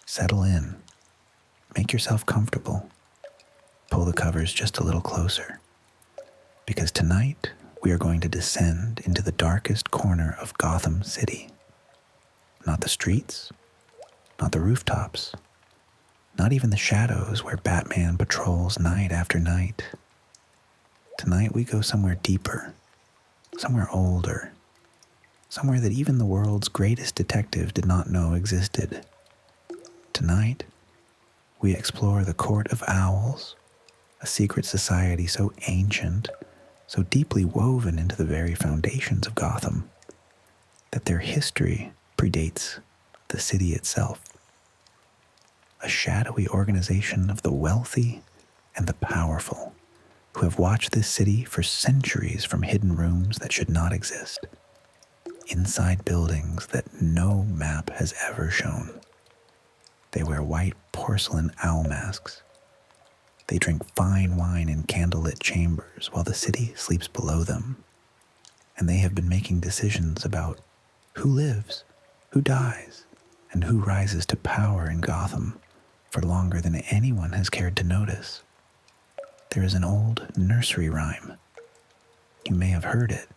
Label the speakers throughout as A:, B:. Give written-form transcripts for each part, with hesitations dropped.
A: Settle in, make yourself comfortable, pull the covers just a little closer, because tonight we are going to descend into the darkest corner of Gotham City. Not the streets, not the rooftops, not even the shadows where Batman patrols night after night. Tonight we go somewhere deeper, somewhere older, somewhere that even the world's greatest detective did not know existed. Tonight, we explore the Court of Owls, a secret society so ancient, so deeply woven into the very foundations of Gotham, that their history predates the city itself. A shadowy organization of the wealthy and the powerful, who have watched this city for centuries from hidden rooms that should not exist, inside buildings that no map has ever shown. They wear white porcelain owl masks. They drink fine wine in candlelit chambers while the city sleeps below them. And they have been making decisions about who lives, who dies, and who rises to power in Gotham for longer than anyone has cared to notice. There is an old nursery rhyme. You may have heard it,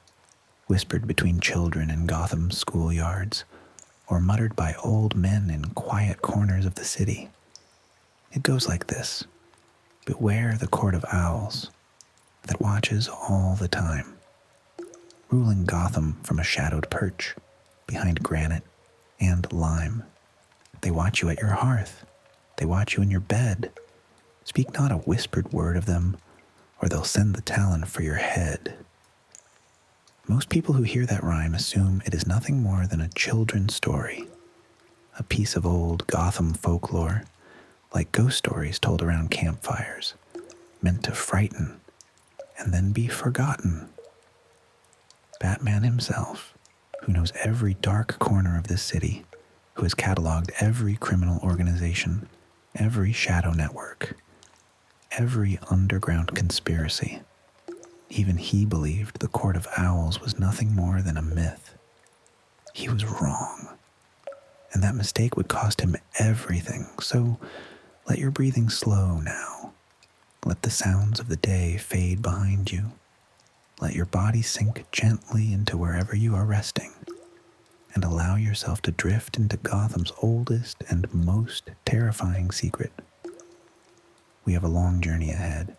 A: whispered between children in Gotham schoolyards, or muttered by old men in quiet corners of the city. It goes like this: beware the Court of Owls that watches all the time, ruling Gotham from a shadowed perch behind granite and lime. They watch you at your hearth. They watch you in your bed. Speak not a whispered word of them, or they'll send the Talon for your head. Most people who hear that rhyme assume it is nothing more than a children's story, a piece of old Gotham folklore, like ghost stories told around campfires, meant to frighten and then be forgotten. Batman himself, who knows every dark corner of this city, who has cataloged every criminal organization, every shadow network, every underground conspiracy, even he believed the Court of Owls was nothing more than a myth. He was wrong, and that mistake would cost him everything. So let your breathing slow now. Let the sounds of the day fade behind you. Let your body sink gently into wherever you are resting, and allow yourself to drift into Gotham's oldest and most terrifying secret. We have a long journey ahead,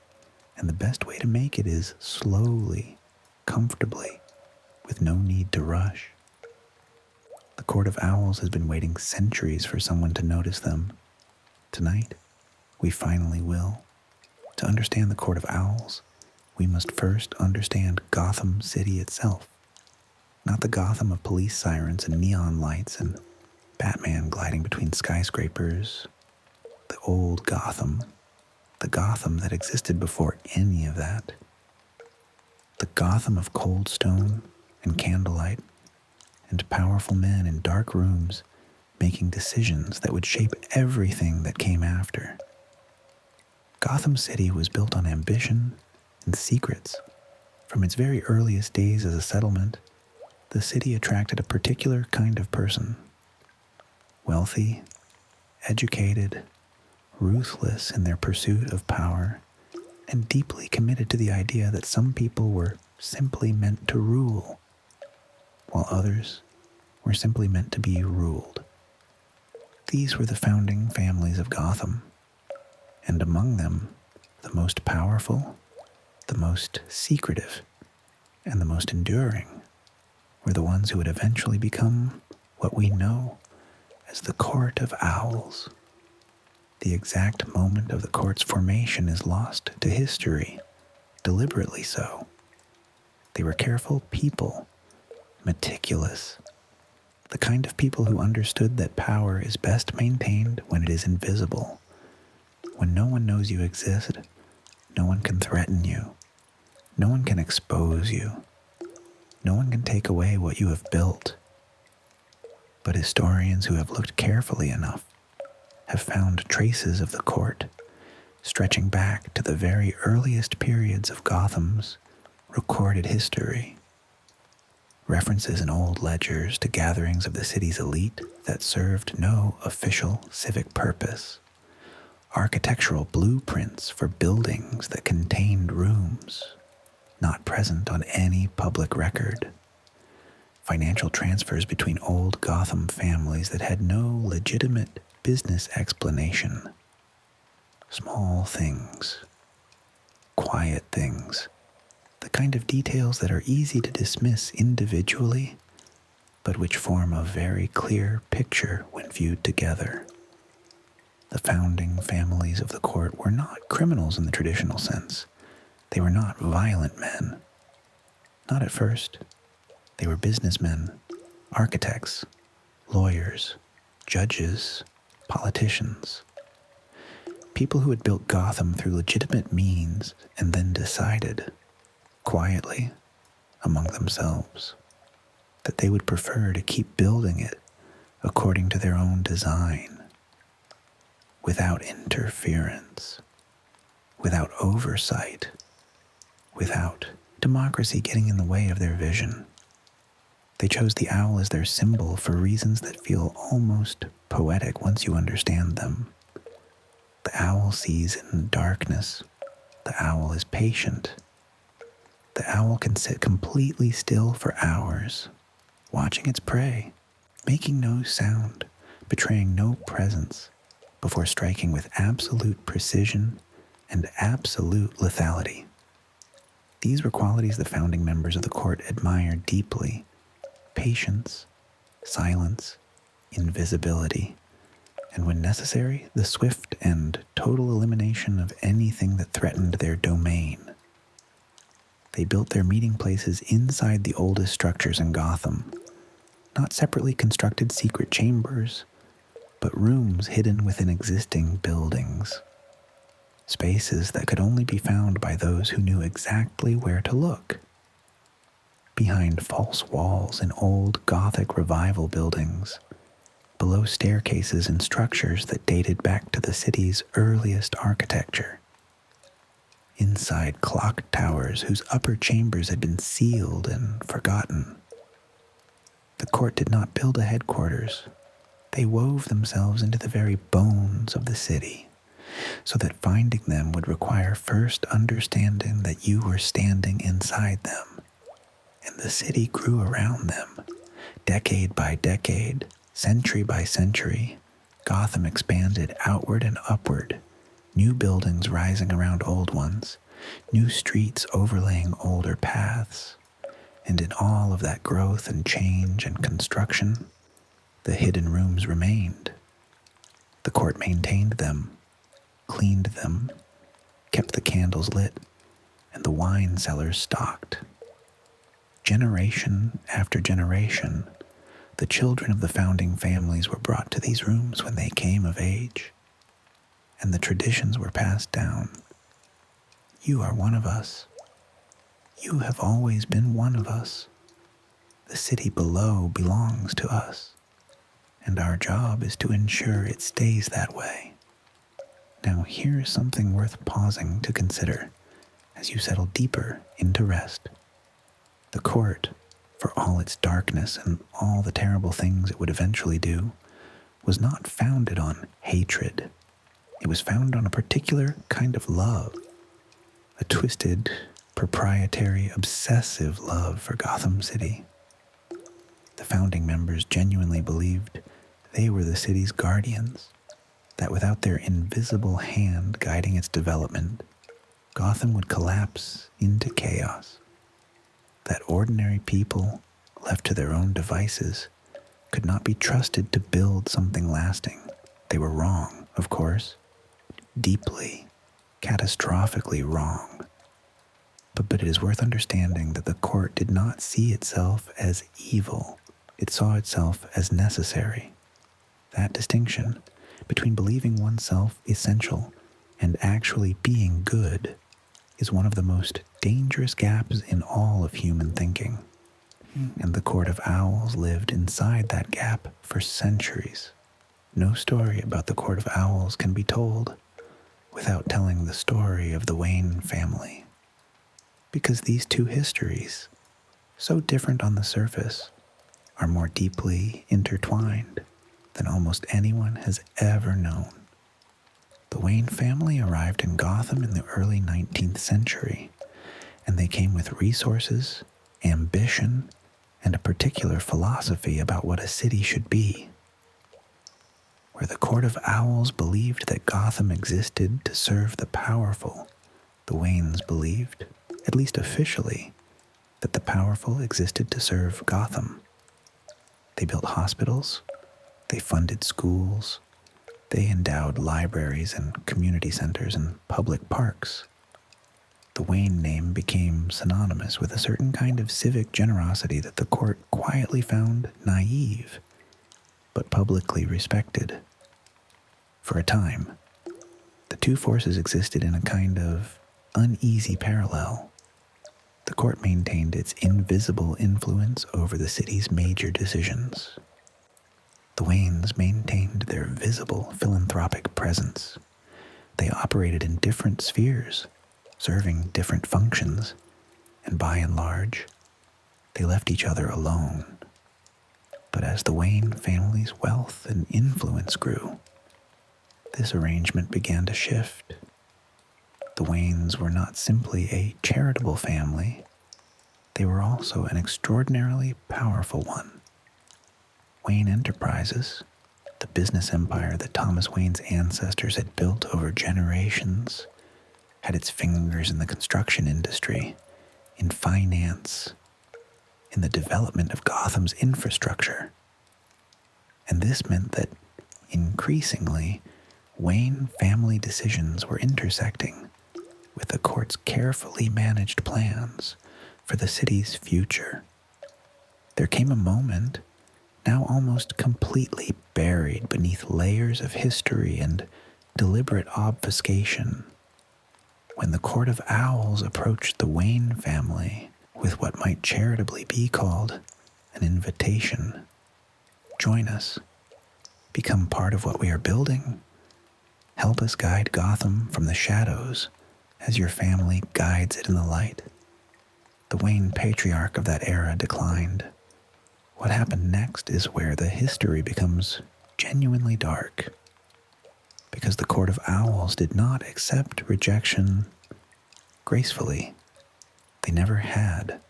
A: and the best way to make it is slowly, comfortably, with no need to rush. The Court of Owls has been waiting centuries for someone to notice them. Tonight, we finally will. To understand the Court of Owls, we must first understand Gotham City itself. Not the Gotham of police sirens and neon lights and Batman gliding between skyscrapers. The old Gotham. The Gotham that existed before any of that. The Gotham of cold stone and candlelight, and powerful men in dark rooms making decisions that would shape everything that came after. Gotham City was built on ambition and secrets. From its very earliest days as a settlement, the city attracted a particular kind of person. Wealthy, educated, ruthless in their pursuit of power, and deeply committed to the idea that some people were simply meant to rule, while others were simply meant to be ruled. These were the founding families of Gotham, and among them, the most powerful, the most secretive, and the most enduring were the ones who would eventually become what we know as the Court of Owls. The exact moment of the court's formation is lost to history, deliberately so. They were careful people, meticulous, the kind of people who understood that power is best maintained when it is invisible. When no one knows you exist, no one can threaten you, no one can expose you, no one can take away what you have built. But historians who have looked carefully enough have found traces of the court stretching back to the very earliest periods of Gotham's recorded history. references in old ledgers to gatherings of the city's elite that served no official civic purpose, architectural blueprints for buildings that contained rooms not present on any public record, financial transfers between old Gotham families that had no legitimate business explanation, small things, quiet things, the kind of details that are easy to dismiss individually, but which form a very clear picture when viewed together. The founding families of the court were not criminals in the traditional sense. They were not violent men. Not at first. They were businessmen, architects, lawyers, judges, politicians. People who had built Gotham through legitimate means and then decided, quietly, among themselves, that they would prefer to keep building it according to their own design, without interference, without oversight, without democracy getting in the way of their vision. They chose the owl as their symbol for reasons that feel almost poetic once you understand them. The owl sees in darkness. The owl is patient. The owl can sit completely still for hours, watching its prey, making no sound, betraying no presence, before striking with absolute precision and absolute lethality. These were qualities the founding members of the court admired deeply: patience, silence, invisibility, and when necessary, the swift and total elimination of anything that threatened their domain. They built their meeting places inside the oldest structures in Gotham, not separately constructed secret chambers, but rooms hidden within existing buildings. Spaces that could only be found by those who knew exactly where to look. Behind false walls in old Gothic revival buildings, below staircases and structures that dated back to the city's earliest architecture. Inside clock towers whose upper chambers had been sealed and forgotten. The court did not build a headquarters. They wove themselves into the very bones of the city, so that finding them would require first understanding that you were standing inside them. And the city grew around them, decade by decade, century by century. Gotham expanded outward and upward, new buildings rising around old ones, new streets overlaying older paths. And in all of that growth and change and construction, the hidden rooms remained. The court maintained them, cleaned them, kept the candles lit, and the wine cellars stocked. Generation after generation, the children of the founding families were brought to these rooms when they came of age, and the traditions were passed down. You are one of us. You have always been one of us. The city below belongs to us, and our job is to ensure it stays that way. Now here's something worth pausing to consider as you settle deeper into rest. The court, for all its darkness and all the terrible things it would eventually do, was not founded on hatred. It was founded on a particular kind of love, a twisted, proprietary, obsessive love for Gotham City. The founding members genuinely believed they were the city's guardians, that without their invisible hand guiding its development, Gotham would collapse into chaos, that ordinary people, left to their own devices, could not be trusted to build something lasting. They were wrong, of course, deeply, catastrophically wrong. But it is worth understanding that the court did not see itself as evil. It saw itself as necessary. That distinction between believing oneself essential and actually being good is one of the most dangerous gaps in all of human thinking. And the Court of Owls lived inside that gap for centuries. No story about the Court of Owls can be told without telling the story of the Wayne family. Because these two histories, so different on the surface, are more deeply intertwined than almost anyone has ever known. The Wayne family arrived in Gotham in the early 19th century, and they came with resources, ambition, and a particular philosophy about what a city should be. Where the Court of Owls believed that Gotham existed to serve the powerful, the Waynes believed, at least officially, that the powerful existed to serve Gotham. They built hospitals, they funded schools, they endowed libraries and community centers and public parks. The Wayne name became synonymous with a certain kind of civic generosity that the court quietly found naive, but publicly respected. For a time, the two forces existed in a kind of uneasy parallel. The court maintained its invisible influence over the city's major decisions. The Waynes maintained their visible philanthropic presence. They operated in different spheres, serving different functions, and by and large, they left each other alone. But as the Wayne family's wealth and influence grew, this arrangement began to shift. The Waynes were not simply a charitable family, they were also an extraordinarily powerful one. Wayne Enterprises, the business empire that Thomas Wayne's ancestors had built over generations, had its fingers in the construction industry, in finance, in the development of Gotham's infrastructure. And this meant that, increasingly, Wayne family decisions were intersecting with the court's carefully managed plans for the city's future. There came a moment, now almost completely buried beneath layers of history and deliberate obfuscation, when the Court of Owls approached the Wayne family with what might charitably be called an invitation. Join us. Become part of what we are building. Help us guide Gotham from the shadows as your family guides it in the light. The Wayne patriarch of that era declined. What happened next is where the history becomes genuinely dark, because the Court of Owls did not accept rejection gracefully. They never had.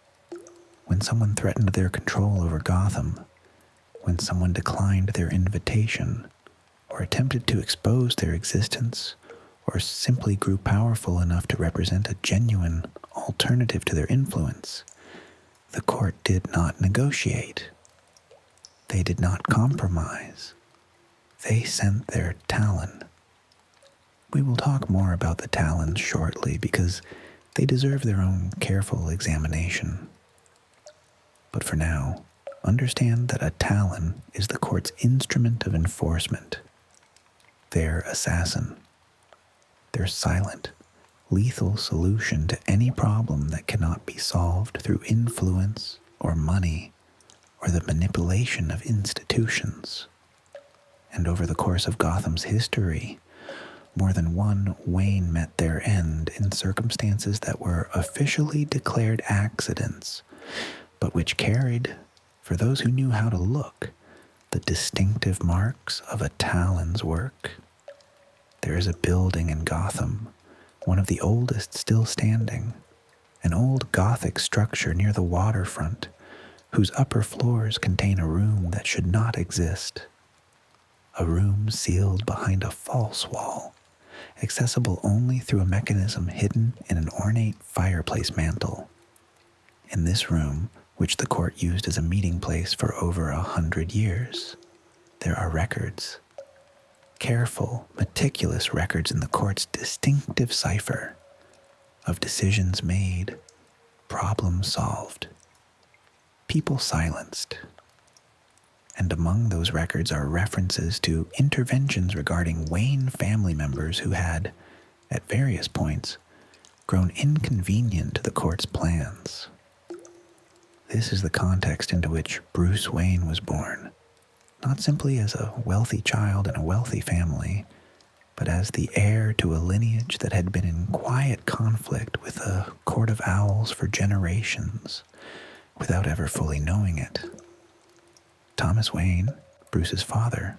A: When someone threatened their control over Gotham, when someone declined their invitation, or attempted to expose their existence, or simply grew powerful enough to represent a genuine alternative to their influence, the court did not negotiate. They did not compromise. They sent their Talon. We will talk more about the Talons shortly because they deserve their own careful examination. But for now, understand that a Talon is the court's instrument of enforcement. Their assassin. Their silent, lethal solution to any problem that cannot be solved through influence or money or the manipulation of institutions. And over the course of Gotham's history, more than one Wayne met their end in circumstances that were officially declared accidents, but which carried, for those who knew how to look, the distinctive marks of a Talon's work. There is a building in Gotham, one of the oldest still standing, an old Gothic structure near the waterfront, whose upper floors contain a room that should not exist. A room sealed behind a false wall, accessible only through a mechanism hidden in an ornate fireplace mantel. In this room, which the court used as a meeting place for over 100 years, there are records. Careful, meticulous records in the court's distinctive cipher of decisions made, problems solved, people silenced. And among those records are references to interventions regarding Wayne family members who had, at various points, grown inconvenient to the court's plans. This is the context into which Bruce Wayne was born, not simply as a wealthy child in a wealthy family, but as the heir to a lineage that had been in quiet conflict with the Court of Owls for generations, without ever fully knowing it. Thomas Wayne, Bruce's father,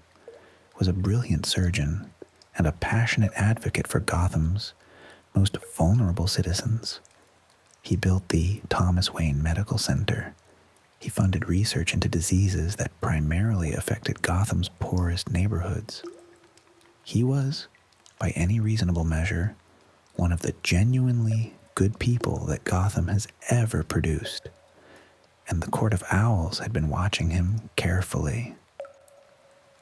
A: was a brilliant surgeon and a passionate advocate for Gotham's most vulnerable citizens. He built the Thomas Wayne Medical Center. He funded research into diseases that primarily affected Gotham's poorest neighborhoods. He was, by any reasonable measure, one of the genuinely good people that Gotham has ever produced, and the Court of Owls had been watching him carefully.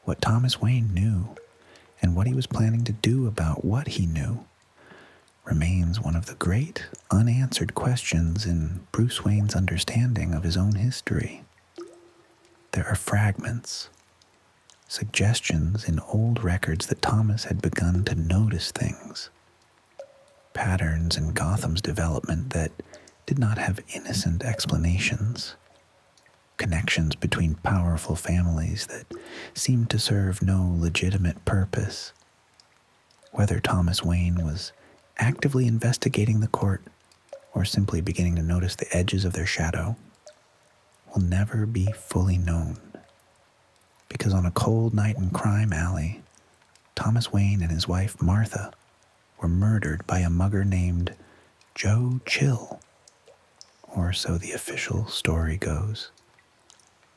A: What Thomas Wayne knew, and what he was planning to do about what he knew, remains one of the great unanswered questions in Bruce Wayne's understanding of his own history. There are fragments, suggestions in old records that Thomas had begun to notice things, patterns in Gotham's development that did not have innocent explanations, connections between powerful families that seemed to serve no legitimate purpose. Whether Thomas Wayne was actively investigating the court or simply beginning to notice the edges of their shadow will never be fully known, because on a cold night in Crime Alley, Thomas Wayne and his wife Martha were murdered by a mugger named Joe Chill, or so the official story goes.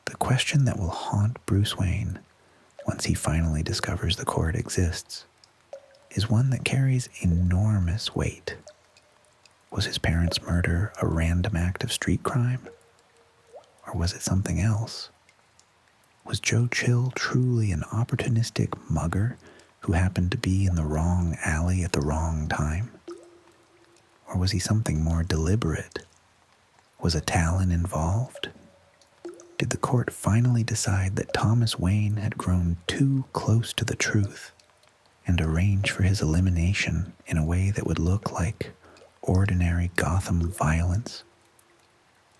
A: The question that will haunt Bruce Wayne once he finally discovers the court exists is one that carries enormous weight. Was his parents' murder a random act of street crime? Or was it something else? Was Joe Chill truly an opportunistic mugger who happened to be in the wrong alley at the wrong time? Or was he something more deliberate? Was a Talon involved? Did the court finally decide that Thomas Wayne had grown too close to the truth and arrange for his elimination in a way that would look like ordinary Gotham violence?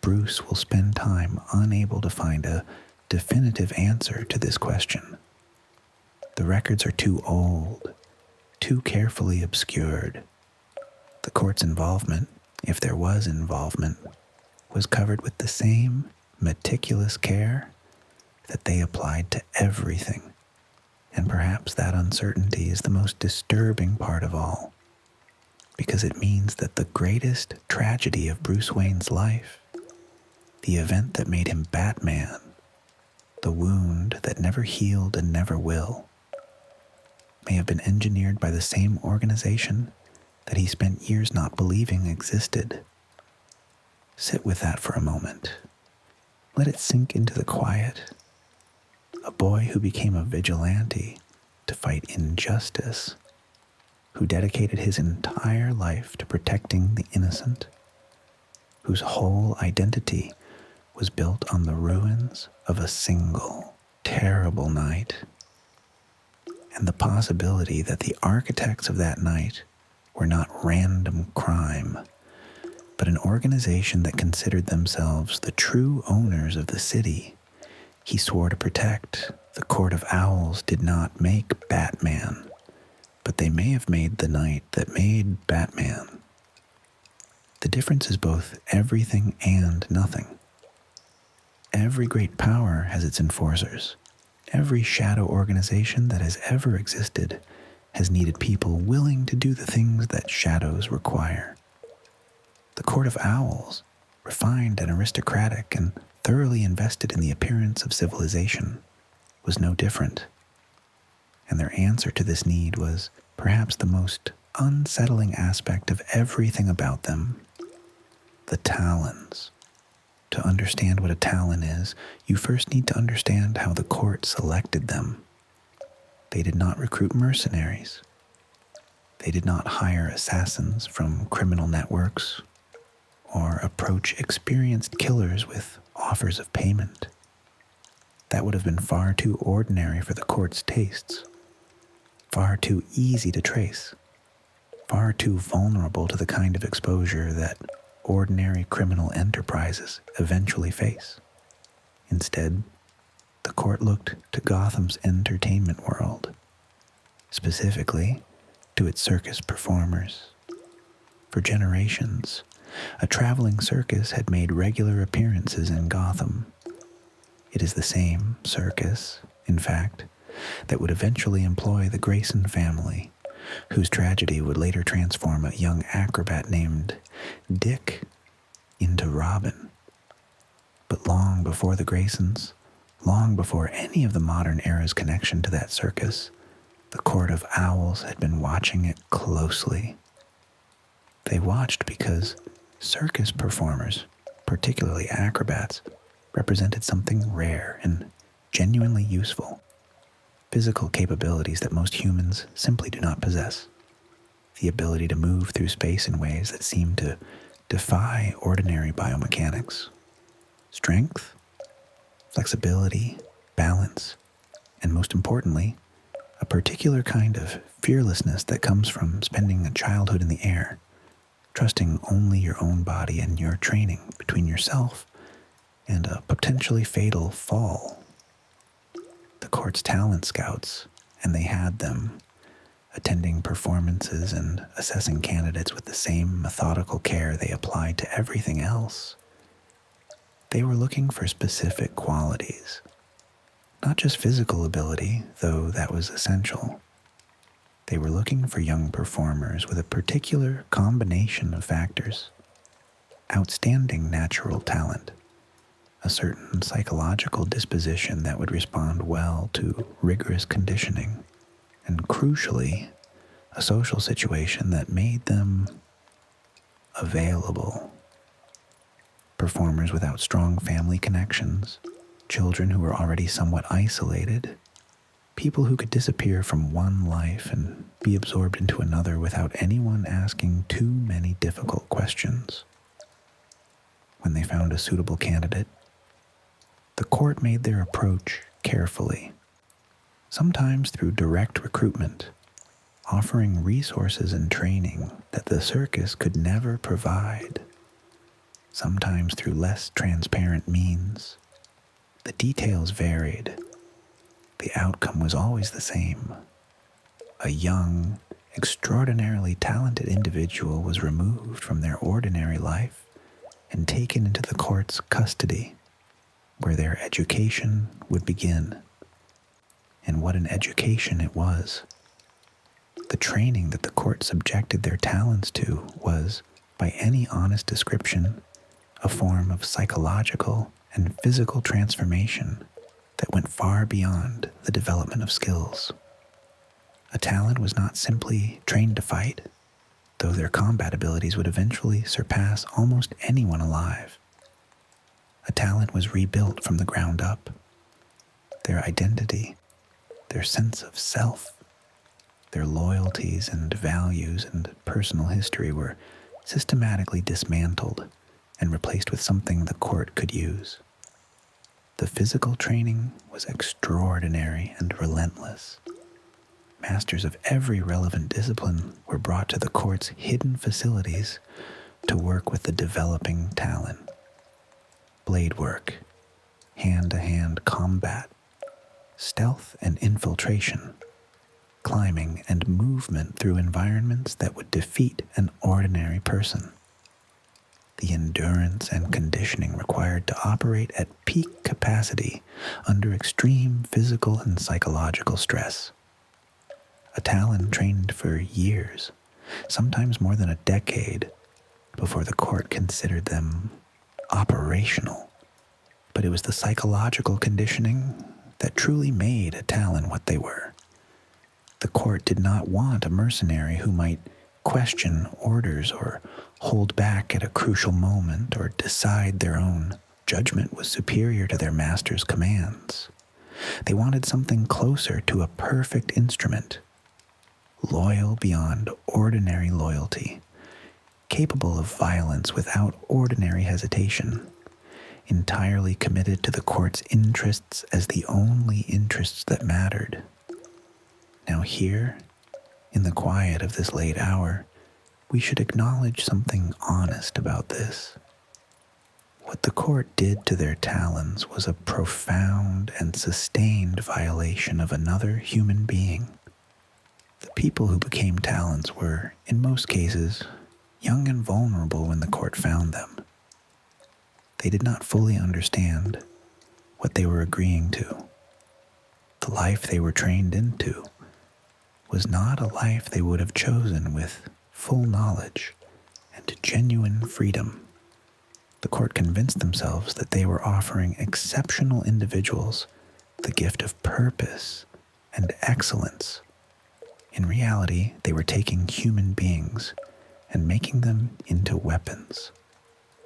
A: Bruce will spend time unable to find a definitive answer to this question. The records are too old, too carefully obscured. The court's involvement, if there was involvement, was covered with the same meticulous care that they applied to everything. And perhaps that uncertainty is the most disturbing part of all, because it means that the greatest tragedy of Bruce Wayne's life, the event that made him Batman, the wound that never healed and never will, may have been engineered by the same organization that he spent years not believing existed. Sit with that for a moment. Let it sink into the quiet. A boy who became a vigilante to fight injustice, who dedicated his entire life to protecting the innocent, whose whole identity was built on the ruins of a single terrible night, and the possibility that the architects of that night were not random crime, but an organization that considered themselves the true owners of the city he swore to protect. The Court of Owls did not make Batman, but they may have made the night that made Batman. The difference is both everything and nothing. Every great power has its enforcers. Every shadow organization that has ever existed has needed people willing to do the things that shadows require. The Court of Owls, refined and aristocratic and thoroughly invested in the appearance of civilization, was no different. And their answer to this need was perhaps the most unsettling aspect of everything about them: the Talons. To understand what a Talon is, you first need to understand how the court selected them. They did not recruit mercenaries. They did not hire assassins from criminal networks or approach experienced killers with offers of payment. That would have been far too ordinary for the court's tastes, far too easy to trace, far too vulnerable to the kind of exposure that ordinary criminal enterprises eventually face. Instead, the court looked to Gotham's entertainment world, specifically to its circus performers. For generations, a traveling circus had made regular appearances in Gotham. It is the same circus, in fact, that would eventually employ the Grayson family, whose tragedy would later transform a young acrobat named Dick into Robin. But long before the Graysons, long before any of the modern era's connection to that circus, the Court of Owls had been watching it closely. They watched because circus performers, particularly acrobats, represented something rare and genuinely useful, physical capabilities that most humans simply do not possess. The ability to move through space in ways that seem to defy ordinary biomechanics. Strength, flexibility, balance, and most importantly, a particular kind of fearlessness that comes from spending a childhood in the air, trusting only your own body and your training between yourself and a potentially fatal fall. The court's talent scouts, and they had them, attending performances and assessing candidates with the same methodical care they applied to everything else. They were looking for specific qualities, not just physical ability, though that was essential. They were looking for young performers with a particular combination of factors: outstanding natural talent, a certain psychological disposition that would respond well to rigorous conditioning, and crucially, a social situation that made them available. Performers without strong family connections, children who were already somewhat isolated, people who could disappear from one life and be absorbed into another without anyone asking too many difficult questions. When they found a suitable candidate, the court made their approach carefully, sometimes through direct recruitment, offering resources and training that the circus could never provide, sometimes through less transparent means. The details varied. The outcome was always the same. A young, extraordinarily talented individual was removed from their ordinary life and taken into the court's custody, where their education would begin. And what an education it was. The training that the court subjected their talents to was, by any honest description, a form of psychological and physical transformation that went far beyond the development of skills. A talent was not simply trained to fight, though their combat abilities would eventually surpass almost anyone alive. A talent was rebuilt from the ground up. Their identity, their sense of self, their loyalties and values and personal history were systematically dismantled and replaced with something the court could use. The physical training was extraordinary and relentless. Masters of every relevant discipline were brought to the court's hidden facilities to work with the developing talent. Blade work, hand-to-hand combat, stealth and infiltration, climbing and movement through environments that would defeat an ordinary person. The endurance and conditioning required to operate at peak capacity under extreme physical and psychological stress. A Talon trained for years, sometimes more than a decade, before the court considered them operational. But it was the psychological conditioning that truly made a Talon what they were. The court did not want a mercenary who might question orders or hold back at a crucial moment or decide their own judgment was superior to their master's commands. They wanted something closer to a perfect instrument, loyal beyond ordinary loyalty, capable of violence without ordinary hesitation, entirely committed to the court's interests as the only interests that mattered. Now here, in the quiet of this late hour, we should acknowledge something honest about this. What the court did to their Talons was a profound and sustained violation of another human being. The people who became Talons were, in most cases, young and vulnerable when the court found them. They did not fully understand what they were agreeing to. The life they were trained into was not a life they would have chosen with full knowledge and genuine freedom. The court convinced themselves that they were offering exceptional individuals the gift of purpose and excellence. In reality, they were taking human beings and making them into weapons.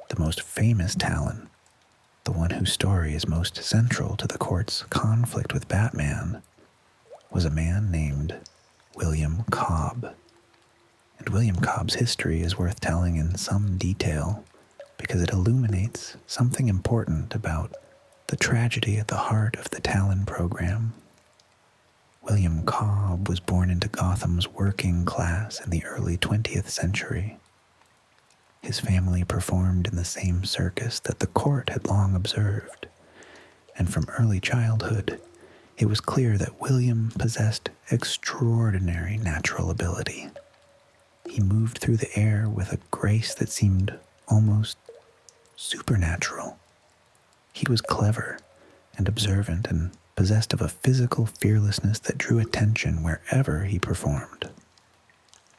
A: The most famous Talon, the one whose story is most central to the court's conflict with Batman, was a man named William Cobb. And William Cobb's history is worth telling in some detail because it illuminates something important about the tragedy at the heart of the Talon program. William Cobb was born into Gotham's working class in the early 20th century. His family performed in the same circus that the court had long observed, and from early childhood, it was clear that William possessed extraordinary natural ability. He moved through the air with a grace that seemed almost supernatural. He was clever and observant and possessed of a physical fearlessness that drew attention wherever he performed.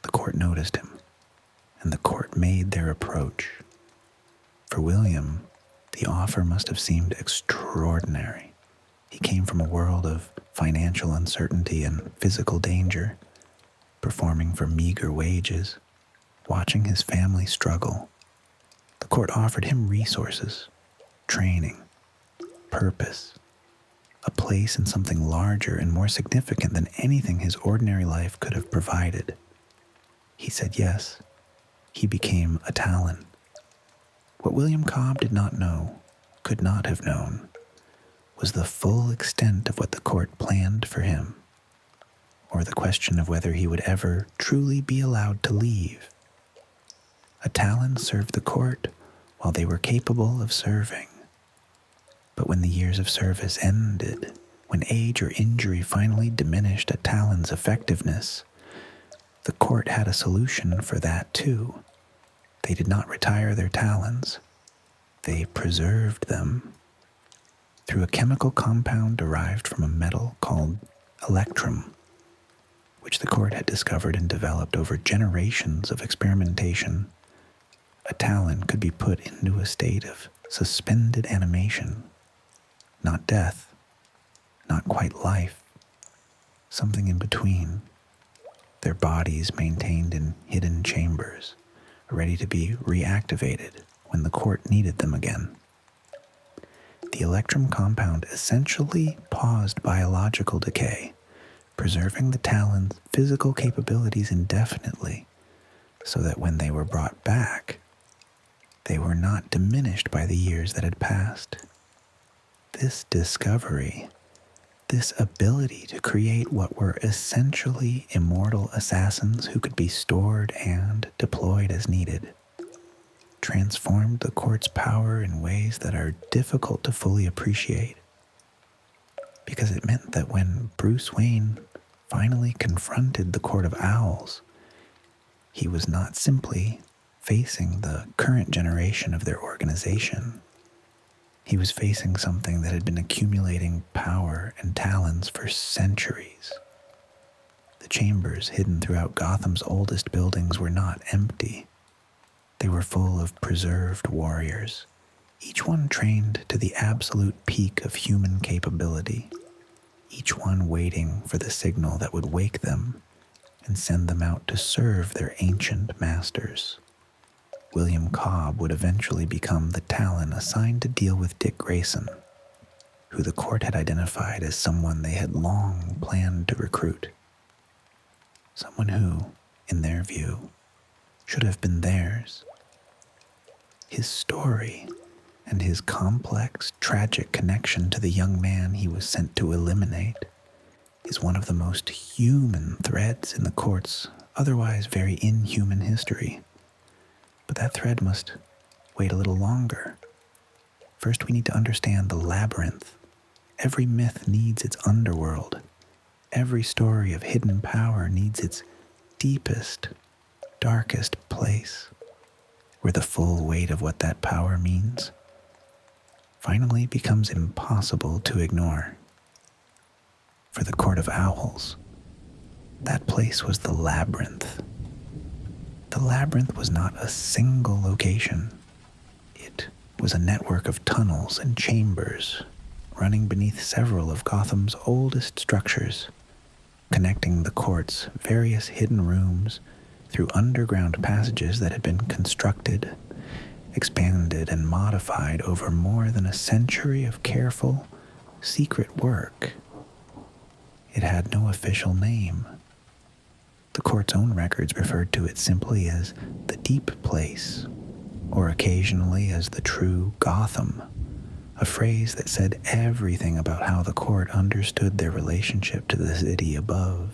A: The court noticed him, and the court made their approach. For William, the offer must have seemed extraordinary. He came from a world of financial uncertainty and physical danger, performing for meager wages, watching his family struggle. The court offered him resources, training, purpose, a place in something larger and more significant than anything his ordinary life could have provided. He said yes. He became a Talon. What William Cobb did not know, could not have known, was the full extent of what the court planned for him, or the question of whether he would ever truly be allowed to leave. A Talon served the court while they were capable of serving. But when the years of service ended, when age or injury finally diminished a Talon's effectiveness, the court had a solution for that too. They did not retire their Talons. They preserved them. Through a chemical compound derived from a metal called electrum, which the court had discovered and developed over generations of experimentation, a Talon could be put into a state of suspended animation. Not death, not quite life, something in between. Their bodies maintained in hidden chambers, ready to be reactivated when the court needed them again. The electrum compound essentially paused biological decay, preserving the Talon's physical capabilities indefinitely, so that when they were brought back, they were not diminished by the years that had passed. This discovery, this ability to create what were essentially immortal assassins who could be stored and deployed as needed, transformed the court's power in ways that are difficult to fully appreciate. Because it meant that when Bruce Wayne finally confronted the Court of Owls, he was not simply facing the current generation of their organization. He was facing something that had been accumulating power and Talons for centuries. The chambers hidden throughout Gotham's oldest buildings were not empty. They were full of preserved warriors, each one trained to the absolute peak of human capability, each one waiting for the signal that would wake them and send them out to serve their ancient masters. William Cobb would eventually become the Talon assigned to deal with Dick Grayson, who the court had identified as someone they had long planned to recruit. Someone who, in their view, should have been theirs. His story and his complex, tragic connection to the young man he was sent to eliminate is one of the most human threads in the court's otherwise very inhuman history. But that thread must wait a little longer. First, we need to understand the labyrinth. Every myth needs its underworld. Every story of hidden power needs its deepest, darkest place. where the full weight of what that power means finally becomes impossible to ignore. For the Court of Owls, that place was the Labyrinth. The Labyrinth was not a single location. It was a network of tunnels and chambers running beneath several of Gotham's oldest structures, connecting the court's various hidden rooms through underground passages that had been constructed, expanded, and modified over more than a century of careful, secret work. It had no official name. The court's own records referred to it simply as the Deep Place, or occasionally as the True Gotham, a phrase that said everything about how the court understood their relationship to the city above.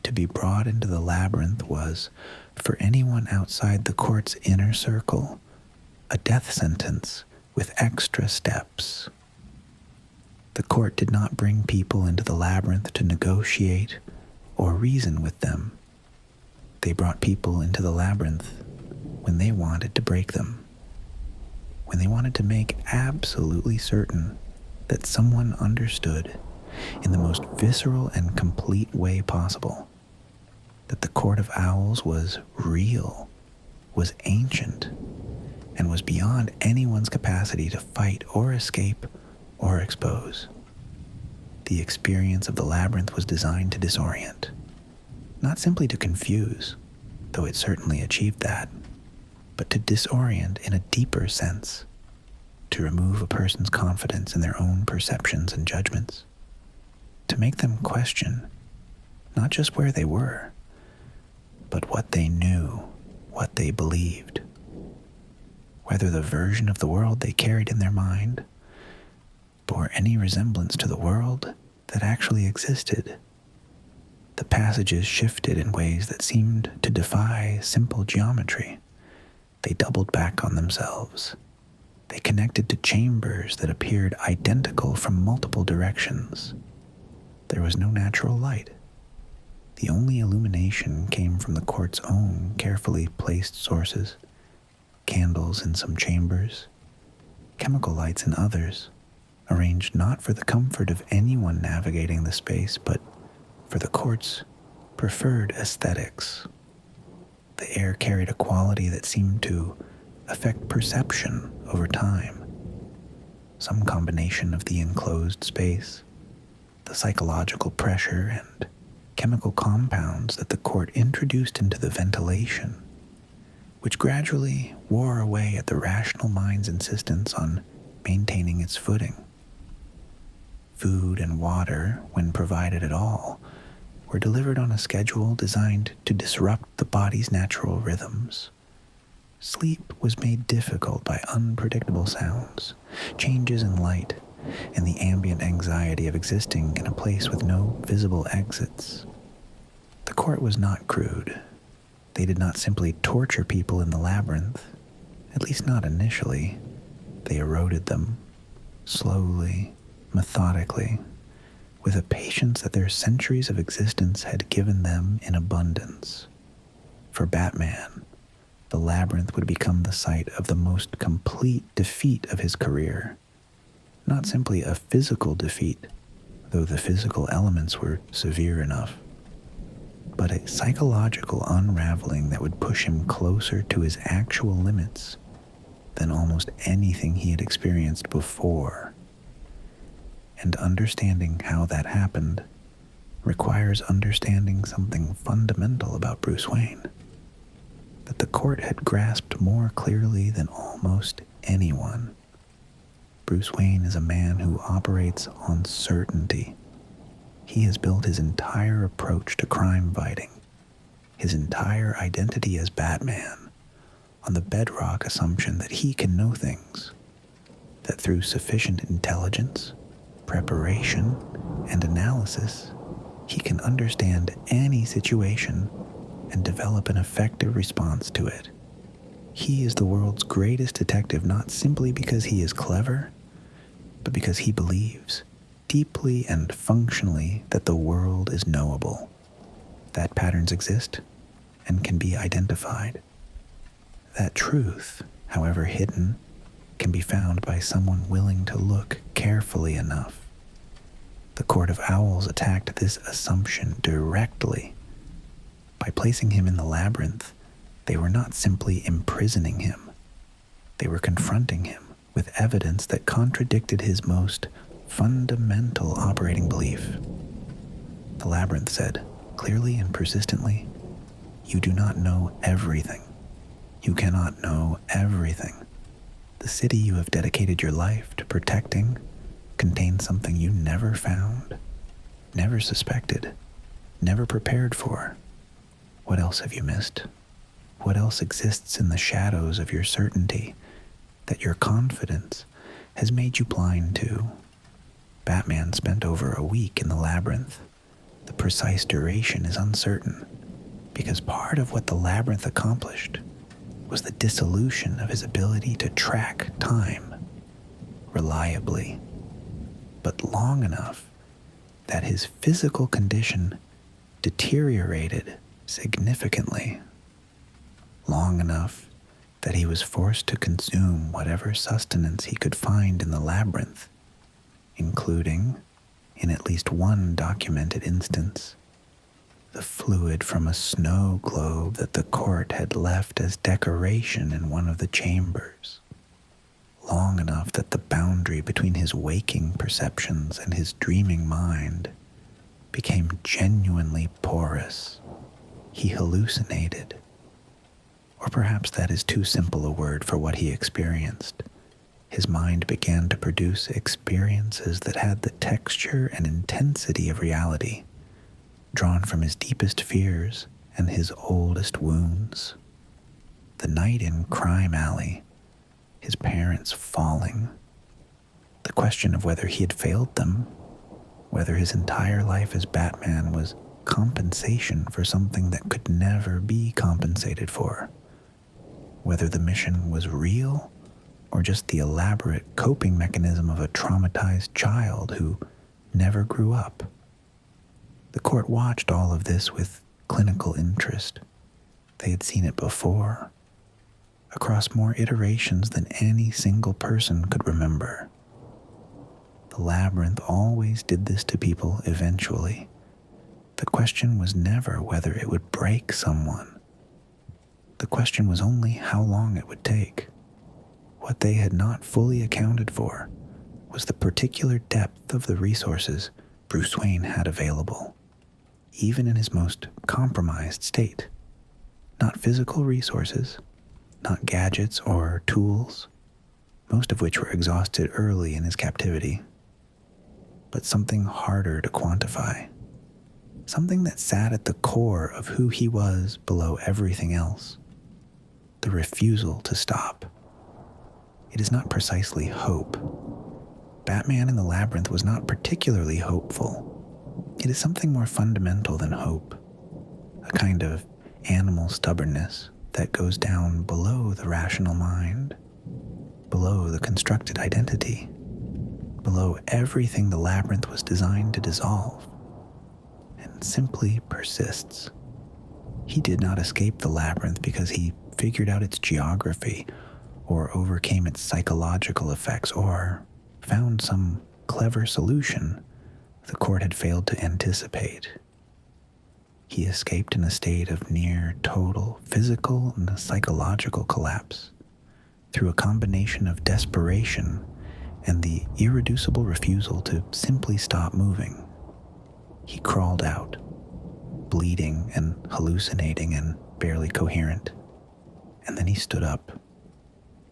A: To be brought into the Labyrinth was, for anyone outside the court's inner circle, a death sentence with extra steps. The court did not bring people into the Labyrinth to negotiate or reason with them. They brought people into the Labyrinth when they wanted to break them, when they wanted to make absolutely certain that someone understood in the most visceral and complete way possible that the Court of Owls was real, was ancient, and was beyond anyone's capacity to fight or escape or expose. The experience of the Labyrinth was designed to disorient, not simply to confuse, though it certainly achieved that, but to disorient in a deeper sense, to remove a person's confidence in their own perceptions and judgments, to make them question not just where they were, but what they knew, what they believed, whether the version of the world they carried in their mind bore any resemblance to the world that actually existed. The passages shifted in ways that seemed to defy simple geometry. They doubled back on themselves. They connected to chambers that appeared identical from multiple directions. There was no natural light. The only illumination came from the court's own carefully placed sources, candles in some chambers, chemical lights in others, arranged not for the comfort of anyone navigating the space, but for the court's preferred aesthetics. The air carried a quality that seemed to affect perception over time, some combination of the enclosed space, the psychological pressure, and chemical compounds that the court introduced into the ventilation, which gradually wore away at the rational mind's insistence on maintaining its footing. Food and water, when provided at all, were delivered on a schedule designed to disrupt the body's natural rhythms. Sleep was made difficult by unpredictable sounds, changes in light, and the ambient anxiety of existing in a place with no visible exits. The court was not crude. They did not simply torture people in the Labyrinth, at least not initially. They eroded them, slowly, methodically, with a patience that their centuries of existence had given them in abundance. For Batman, the Labyrinth would become the site of the most complete defeat of his career. Not simply a physical defeat, though the physical elements were severe enough, but a psychological unraveling that would push him closer to his actual limits than almost anything he had experienced before. And understanding how that happened requires understanding something fundamental about Bruce Wayne that the court had grasped more clearly than almost anyone. Bruce Wayne is a man who operates on certainty. He has built his entire approach to crime fighting, his entire identity as Batman, on the bedrock assumption that he can know things, that through sufficient intelligence, preparation, and analysis, he can understand any situation and develop an effective response to it. He is the world's greatest detective not simply because he is clever, but because he believes, deeply and functionally, that the world is knowable, that patterns exist and can be identified, That truth, however hidden, can be found by someone willing to look carefully enough. The Court of Owls attacked this assumption directly. By placing him in the labyrinth, they were not simply imprisoning him. They were confronting him with evidence that contradicted his most fundamental operating belief. The labyrinth said, clearly and persistently, "You do not know everything. You cannot know everything. The city you have dedicated your life to protecting contains something you never found, never suspected, never prepared for. What else have you missed? What else exists in the shadows of your certainty that your confidence has made you blind to?" Batman spent over a week in the labyrinth. The precise duration is uncertain, because part of what the labyrinth accomplished was the dissolution of his ability to track time reliably, but long enough that his physical condition deteriorated significantly, long enough that he was forced to consume whatever sustenance he could find in the labyrinth, including, in at least one documented instance, the fluid from a snow globe that the court had left as decoration in one of the chambers, long enough that the boundary between his waking perceptions and his dreaming mind became genuinely porous. He hallucinated. Or perhaps that is too simple a word for what he experienced. His mind began to produce experiences that had the texture and intensity of reality, drawn from his deepest fears and his oldest wounds. The night in Crime Alley, his parents falling, the question of whether he had failed them, whether his entire life as Batman was compensation for something that could never be compensated for, whether the mission was real or just the elaborate coping mechanism of a traumatized child who never grew up. The court watched all of this with clinical interest. They had seen it before, across more iterations than any single person could remember. The labyrinth always did this to people eventually. The question was never whether it would break someone. The question was only how long it would take. What they had not fully accounted for was the particular depth of the resources Bruce Wayne had available, even in his most compromised state. Not physical resources, not gadgets or tools, most of which were exhausted early in his captivity, but something harder to quantify, something that sat at the core of who he was below everything else: the refusal to stop. It is not precisely hope. Batman in the Labyrinth was not particularly hopeful. It is something more fundamental than hope, a kind of animal stubbornness that goes down below the rational mind, below the constructed identity, below everything the Labyrinth was designed to dissolve, and simply persists. He did not escape the Labyrinth because he figured out its geography or overcame its psychological effects or found some clever solution the court had failed to anticipate. He escaped in a state of near total physical and psychological collapse through a combination of desperation and the irreducible refusal to simply stop moving. He crawled out, bleeding and hallucinating and barely coherent. And then he stood up.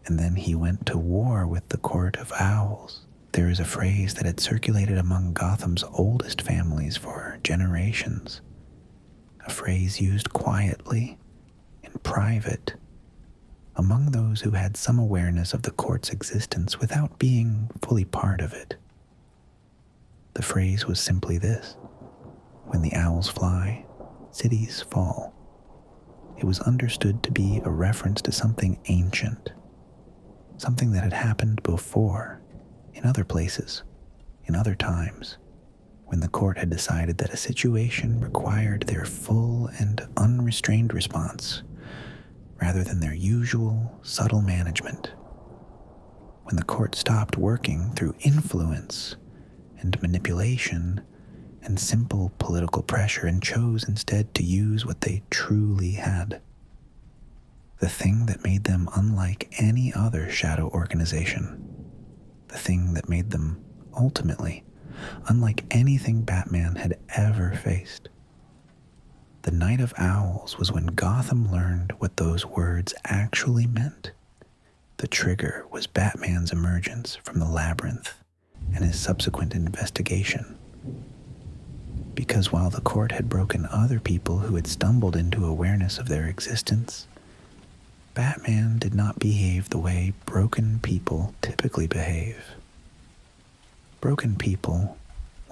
A: And then he went to war with the Court of Owls. There is a phrase that had circulated among Gotham's oldest families for generations. A phrase used quietly, in private, among those who had some awareness of the court's existence without being fully part of it. The phrase was simply this: when the owls fly, cities fall. It was understood to be a reference to something ancient, something that had happened before, in other places, in other times, when the court had decided that a situation required their full and unrestrained response, rather than their usual subtle management. When the court stopped working through influence and manipulation and simple political pressure and chose instead to use what they truly had, the thing that made them unlike any other shadow organization, the thing that made them ultimately unlike anything Batman had ever faced. The Night of Owls was when Gotham learned what those words actually meant. The trigger was Batman's emergence from the Labyrinth and his subsequent investigation. Because while the court had broken other people who had stumbled into awareness of their existence, Batman did not behave the way broken people typically behave. Broken people,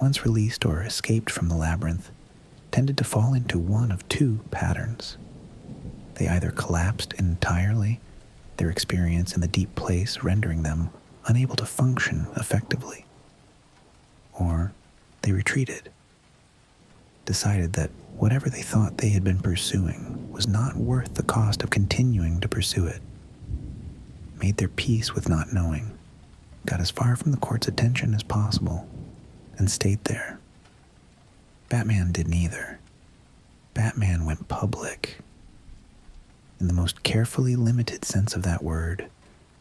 A: once released or escaped from the labyrinth, tended to fall into one of two patterns. They either collapsed entirely, their experience in the deep place rendering them unable to function effectively, or they retreated, decided that whatever they thought they had been pursuing was not worth the cost of continuing to pursue it, made their peace with not knowing, got as far from the court's attention as possible, and stayed there. Batman did neither. Batman went public. In the most carefully limited sense of that word,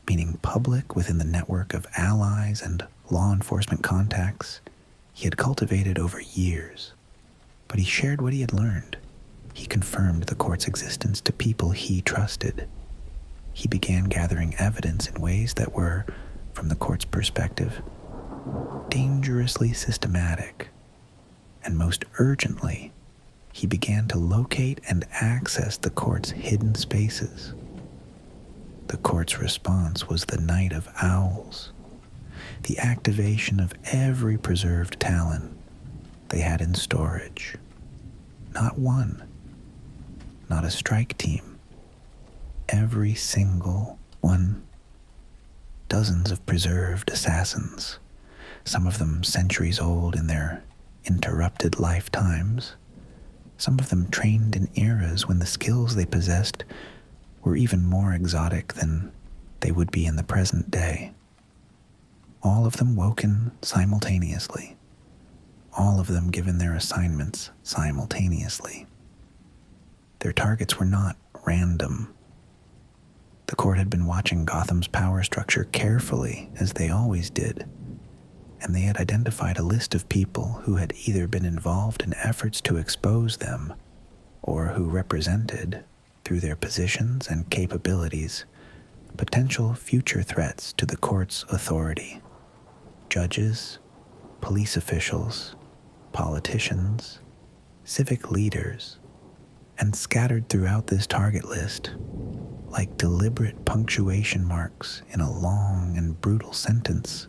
A: meaning public within the network of allies and law enforcement contacts he had cultivated over years. But he shared what he had learned. He confirmed the court's existence to people he trusted. He began gathering evidence in ways that were, from the court's perspective, dangerously systematic. And most urgently, he began to locate and access the court's hidden spaces. The court's response was the Night of Owls, the activation of every preserved Talon they had in storage. Not one, not a strike team, every single one. Dozens of preserved assassins, some of them centuries old in their interrupted lifetimes, some of them trained in eras when the skills they possessed were even more exotic than they would be in the present day. All of them woken simultaneously, all of them given their assignments simultaneously. Their targets were not random. The court had been watching Gotham's power structure carefully, as they always did, and they had identified a list of people who had either been involved in efforts to expose them or who represented, through their positions and capabilities, potential future threats to the court's authority. Judges, police officials, politicians, civic leaders, and scattered throughout this target list, like deliberate punctuation marks in a long and brutal sentence,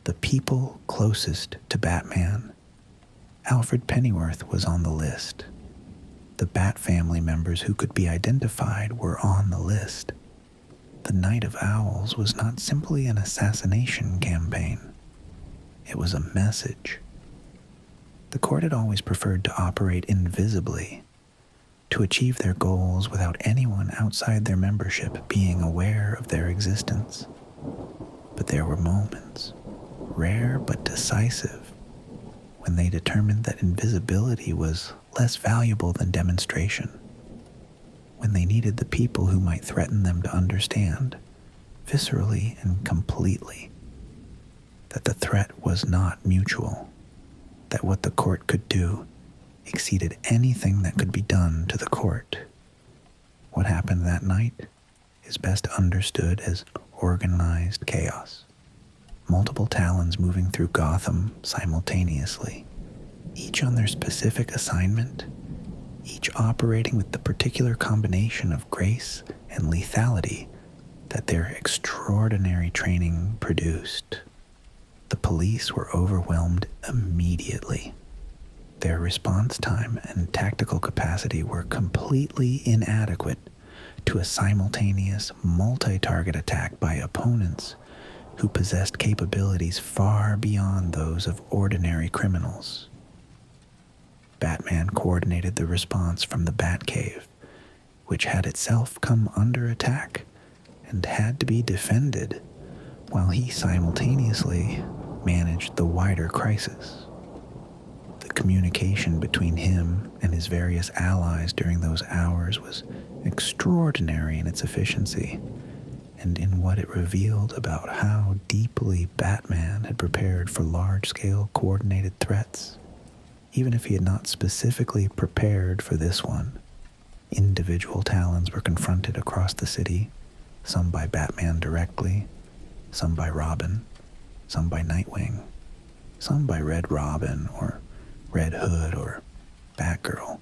A: the people closest to Batman. Alfred Pennyworth was on the list. The Bat family members who could be identified were on the list. The Night of Owls was not simply an assassination campaign. It was a message. The court had always preferred to operate invisibly, to achieve their goals without anyone outside their membership being aware of their existence. But there were moments, rare but decisive, when they determined that invisibility was less valuable than demonstration, when they needed the people who might threaten them to understand, viscerally and completely, that the threat was not mutual, that what the court could do exceeded anything that could be done to the court. What happened that night is best understood as organized chaos. Multiple Talons moving through Gotham simultaneously, each on their specific assignment, each operating with the particular combination of grace and lethality that their extraordinary training produced. The police were overwhelmed immediately. Their response time and tactical capacity were completely inadequate to a simultaneous multi-target attack by opponents who possessed capabilities far beyond those of ordinary criminals. Batman coordinated the response from the Batcave, which had itself come under attack and had to be defended, while he simultaneously managed the wider crisis. The communication between him and his various allies during those hours was extraordinary in its efficiency and in what it revealed about how deeply Batman had prepared for large-scale coordinated threats. Even if he had not specifically prepared for this one, individual Talons were confronted across the city, some by Batman directly, some by Robin, some by Nightwing, some by Red Robin or Red Hood or Batgirl.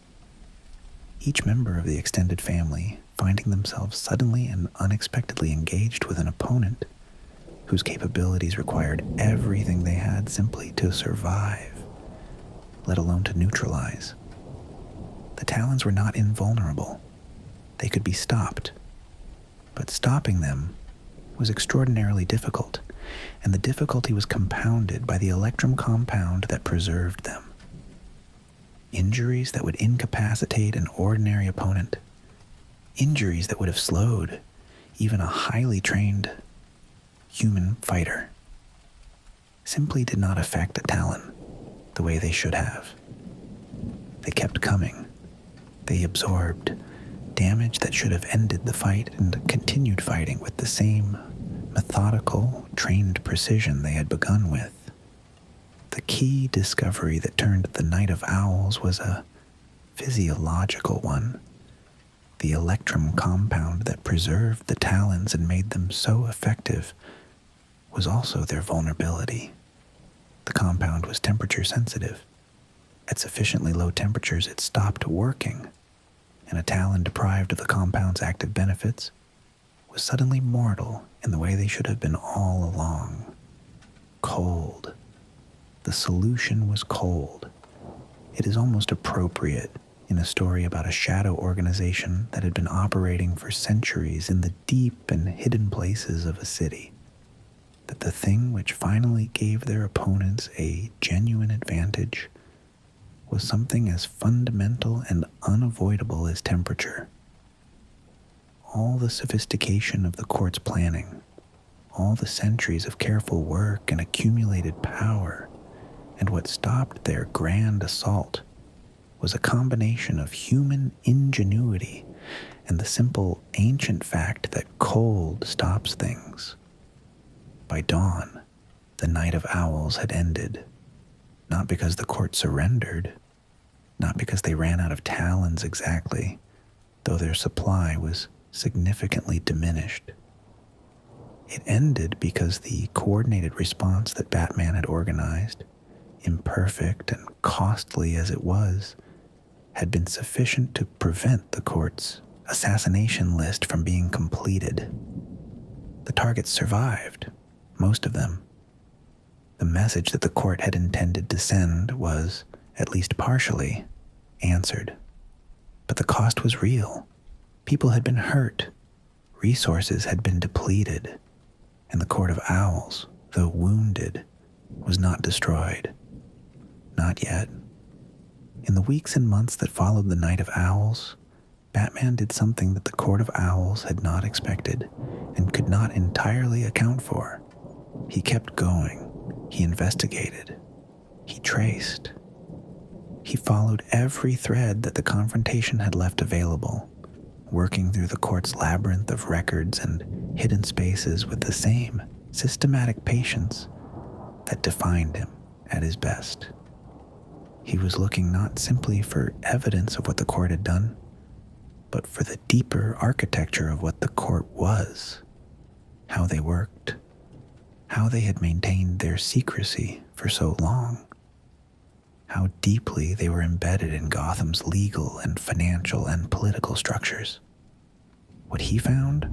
A: Each member of the extended family finding themselves suddenly and unexpectedly engaged with an opponent whose capabilities required everything they had simply to survive, let alone to neutralize. The Talons were not invulnerable. They could be stopped. But stopping them was extraordinarily difficult, and the difficulty was compounded by the electrum compound that preserved them. Injuries that would incapacitate an ordinary opponent, injuries that would have slowed even a highly trained human fighter, simply did not affect a Talon the way they should have. They kept coming. They absorbed damage that should have ended the fight and continued fighting with the same methodical, trained precision they had begun with. The key discovery that turned the Night of Owls was a physiological one. The electrum compound that preserved the Talons and made them so effective was also their vulnerability. The compound was temperature sensitive. At sufficiently low temperatures, it stopped working, and a Talon deprived of the compound's active benefits was suddenly mortal in the way they should have been all along. Cold. The solution was cold. It is almost appropriate in a story about a shadow organization that had been operating for centuries in the deep and hidden places of a city, that the thing which finally gave their opponents a genuine advantage was something as fundamental and unavoidable as temperature. All the sophistication of the court's planning, all the centuries of careful work and accumulated power, and what stopped their grand assault was a combination of human ingenuity and the simple ancient fact that cold stops things. By dawn, the Night of Owls had ended, not because the court surrendered, not because they ran out of Talons exactly, though their supply was significantly diminished. It ended because the coordinated response that Batman had organized, imperfect and costly as it was, had been sufficient to prevent the court's assassination list from being completed. The targets survived, most of them. The message that the court had intended to send was, at least partially, answered. But the cost was real. People had been hurt. Resources had been depleted. And the Court of Owls, though wounded, was not destroyed. Not yet. In the weeks and months that followed the Night of Owls, Batman did something that the Court of Owls had not expected and could not entirely account for. He kept going. He investigated. He traced. He followed every thread that the confrontation had left available, working through the court's labyrinth of records and hidden spaces with the same systematic patience that defined him at his best. He was looking not simply for evidence of what the court had done, but for the deeper architecture of what the court was, how they worked, how they had maintained their secrecy for so long, how deeply they were embedded in Gotham's legal and financial and political structures. What he found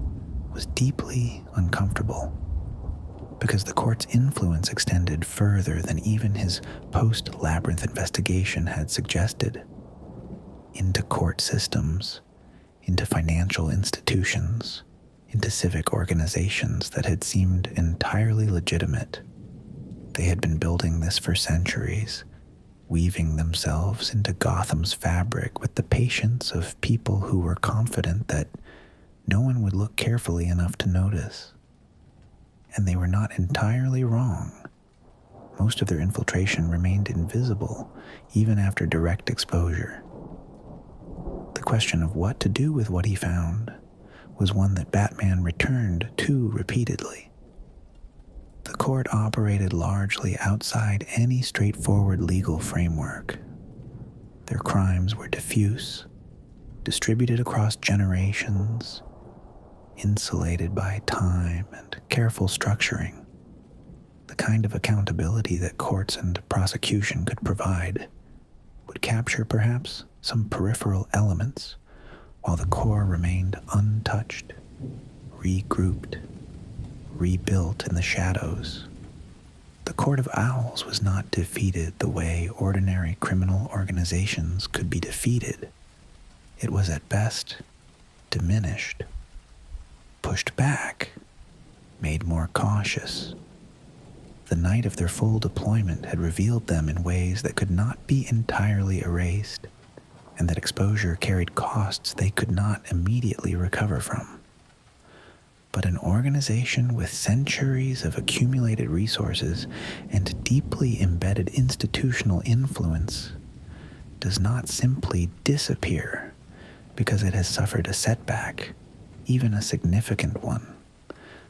A: was deeply uncomfortable, because the court's influence extended further than even his post-Labyrinth investigation had suggested, into court systems, into financial institutions, into civic organizations that had seemed entirely legitimate. They had been building this for centuries, weaving themselves into Gotham's fabric with the patience of people who were confident that no one would look carefully enough to notice. And they were not entirely wrong. Most of their infiltration remained invisible, even after direct exposure. The question of what to do with what he found was one that Batman returned to repeatedly. The court operated largely outside any straightforward legal framework. Their crimes were diffuse, distributed across generations, insulated by time and careful structuring, the kind of accountability that courts and prosecution could provide would capture perhaps some peripheral elements while the core remained untouched, regrouped, rebuilt in the shadows. The Court of Owls was not defeated the way ordinary criminal organizations could be defeated. It was at best diminished, pushed back, made more cautious. The night of their full deployment had revealed them in ways that could not be entirely erased, and that exposure carried costs they could not immediately recover from. But an organization with centuries of accumulated resources and deeply embedded institutional influence does not simply disappear because it has suffered a setback, even a significant one,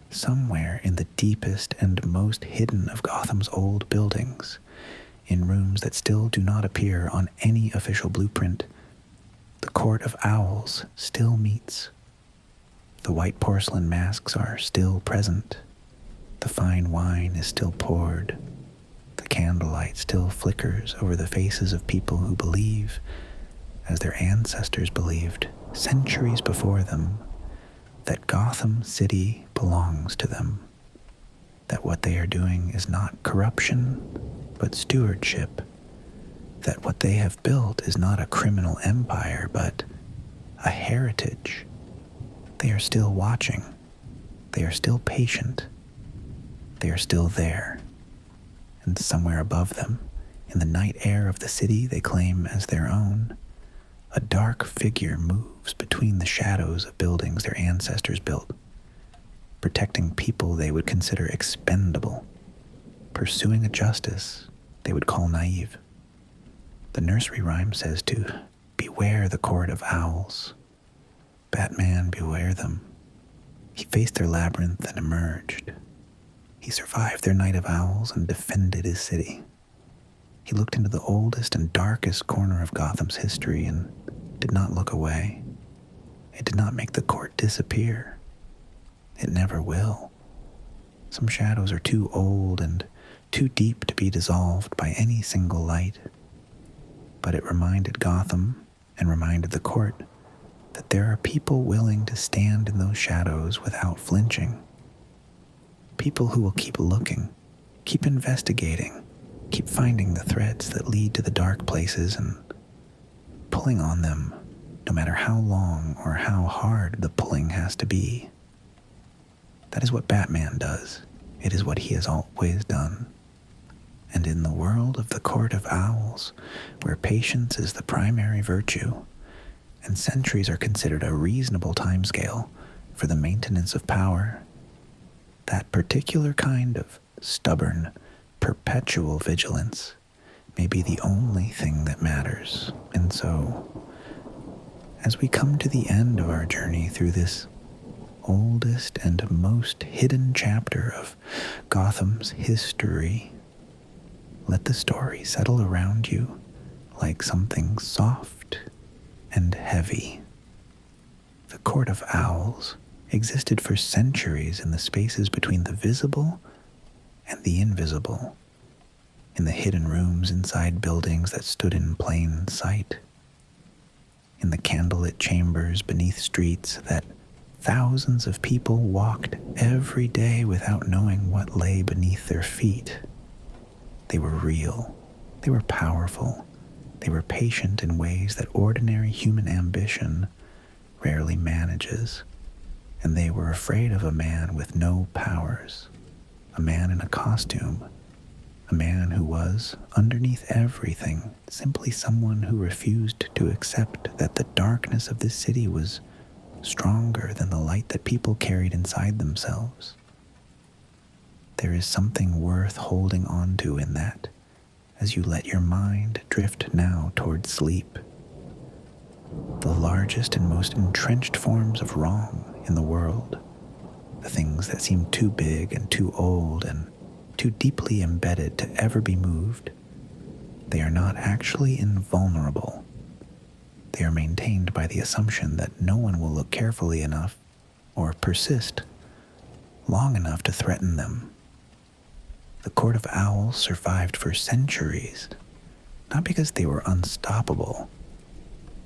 A: somewhere in the deepest and most hidden of Gotham's old buildings, in rooms that still do not appear on any official blueprint. The Court of Owls still meets. The white porcelain masks are still present. The fine wine is still poured. The candlelight still flickers over the faces of people who believe, as their ancestors believed centuries before them, that Gotham City belongs to them, that what they are doing is not corruption, but stewardship, that what they have built is not a criminal empire, but a heritage. They are still watching. They are still patient. They are still there. And somewhere above them, in the night air of the city they claim as their own, a dark figure moves between the shadows of buildings their ancestors built, protecting people they would consider expendable, pursuing a justice they would call naive. The nursery rhyme says to beware the Court of Owls. Batman, beware them. He faced their labyrinth and emerged. He survived their night of owls and defended his city. He looked into the oldest and darkest corner of Gotham's history and did not look away. It did not make the court disappear. It never will. Some shadows are too old and too deep to be dissolved by any single light. But it reminded Gotham and reminded the court that there are people willing to stand in those shadows without flinching. People who will keep looking, keep investigating, keep finding the threads that lead to the dark places and pulling on them, no matter how long or how hard the pulling has to be. That is what Batman does. It is what he has always done. And in the world of the Court of Owls, where patience is the primary virtue, and centuries are considered a reasonable timescale for the maintenance of power, that particular kind of stubborn, perpetual vigilance may be the only thing that matters. And so, as we come to the end of our journey through this oldest and most hidden chapter of Gotham's history, let the story settle around you like something soft and heavy. The Court of Owls existed for centuries in the spaces between the visible and the invisible, in the hidden rooms inside buildings that stood in plain sight, in the candlelit chambers beneath streets that thousands of people walked every day without knowing what lay beneath their feet. They were real, they were powerful, they were patient in ways that ordinary human ambition rarely manages, and they were afraid of a man with no powers, a man in a costume, A man who was, underneath everything, simply someone who refused to accept that the darkness of this city was stronger than the light that people carried inside themselves. There is something worth holding on to in that, as you let your mind drift now toward sleep. The largest and most entrenched forms of wrong in the world, the things that seem too big and too old and too deeply embedded to ever be moved, they are not actually invulnerable. They are maintained by the assumption that no one will look carefully enough or persist long enough to threaten them. The Court of Owls survived for centuries, not because they were unstoppable,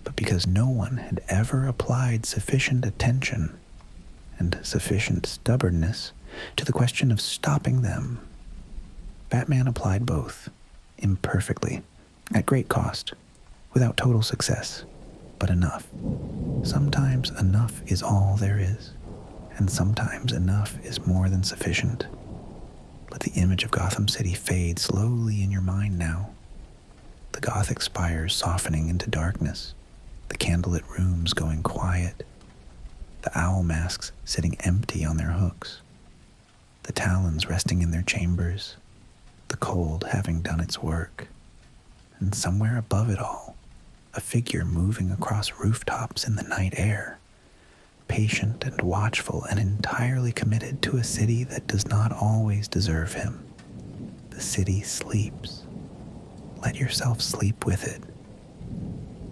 A: but because no one had ever applied sufficient attention and sufficient stubbornness to the question of stopping them. Batman applied both, imperfectly, at great cost, without total success, but enough. Sometimes enough is all there is, and sometimes enough is more than sufficient. Let the image of Gotham City fade slowly in your mind now. The Gothic spires softening into darkness, the candlelit rooms going quiet, the owl masks sitting empty on their hooks, the Talons resting in their chambers, the cold having done its work, and somewhere above it all, a figure moving across rooftops in the night air, patient and watchful and entirely committed to a city that does not always deserve him. The city sleeps. Let yourself sleep with it.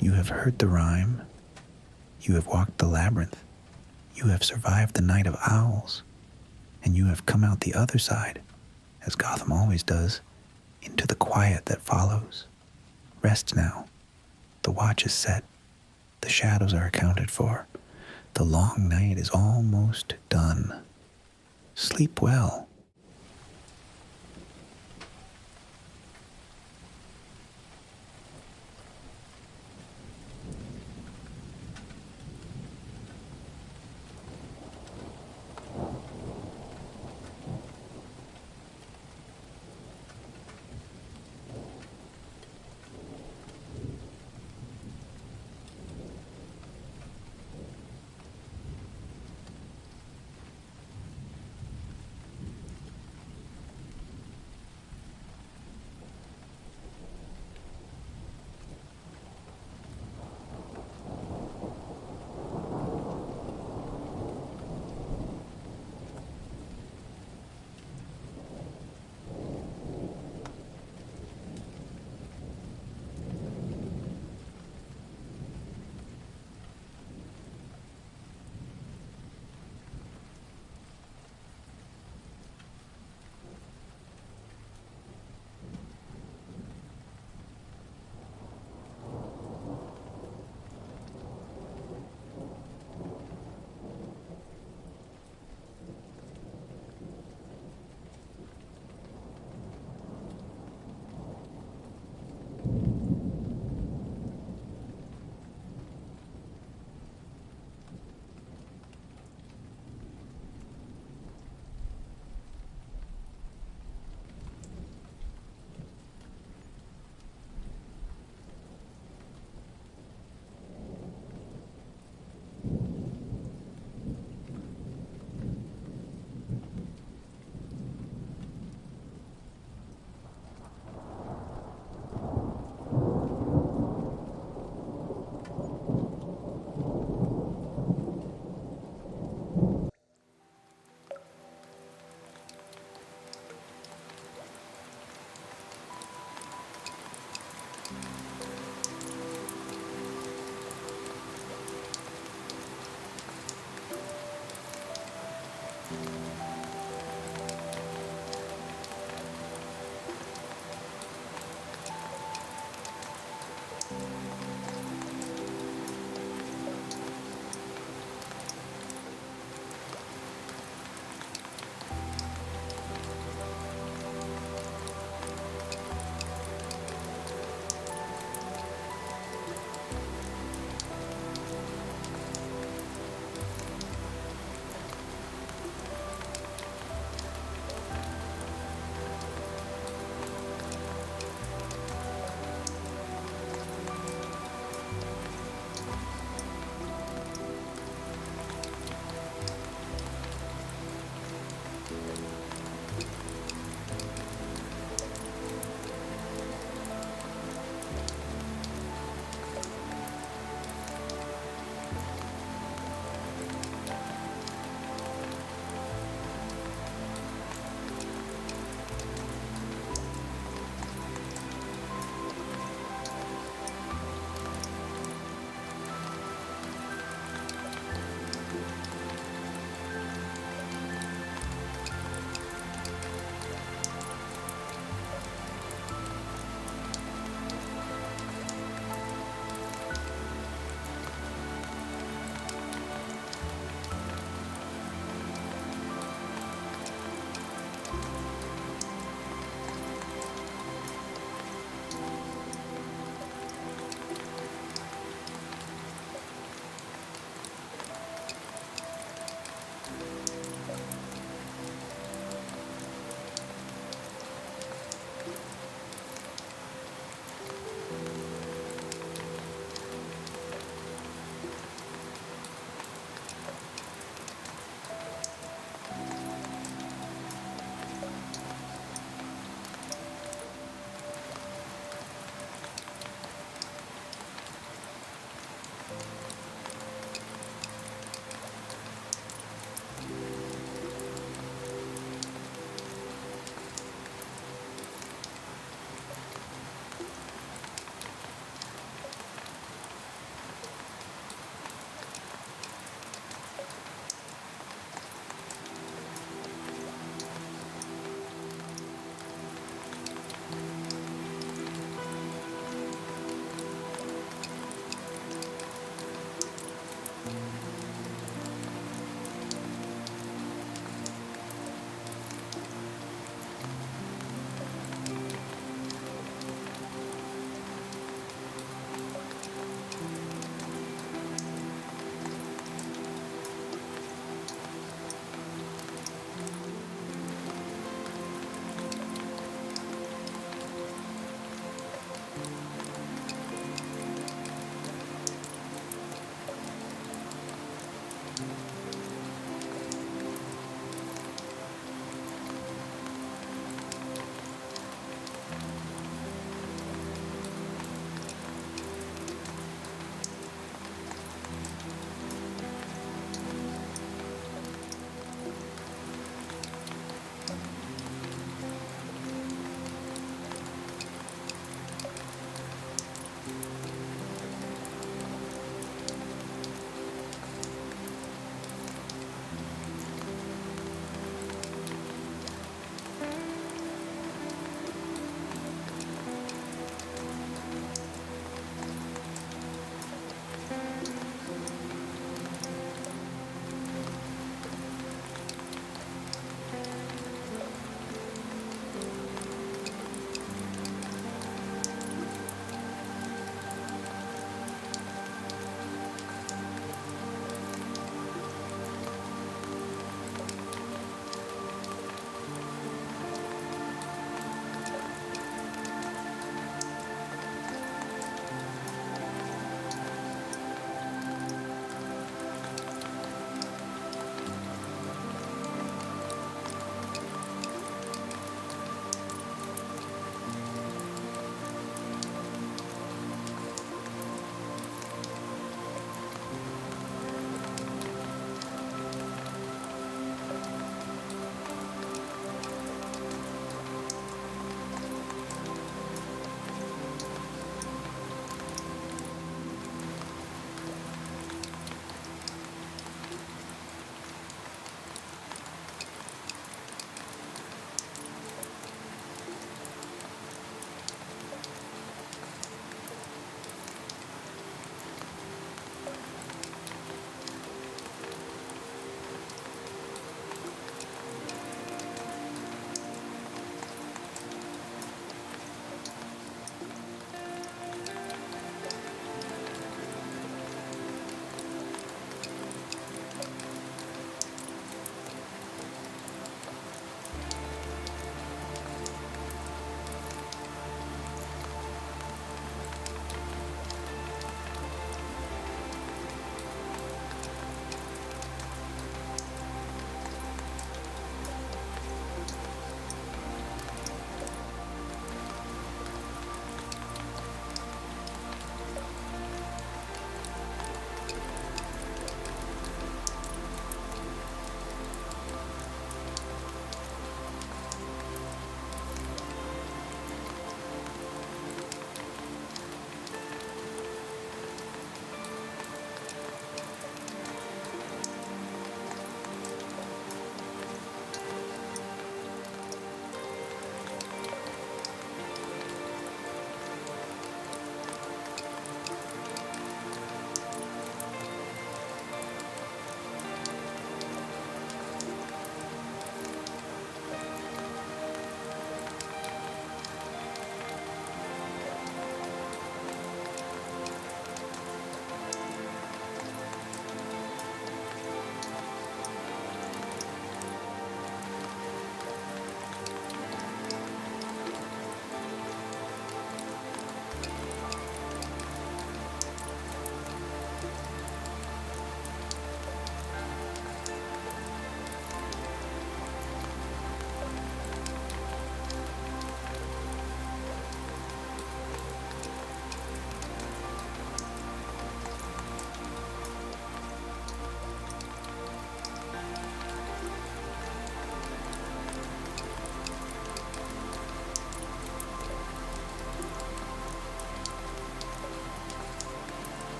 A: You have heard the rhyme. You have walked the labyrinth. You have survived the night of owls. And you have come out the other side, as Gotham always does, into the quiet that follows. Rest now. The watch is set. The shadows are accounted for. The long night is almost done. Sleep well.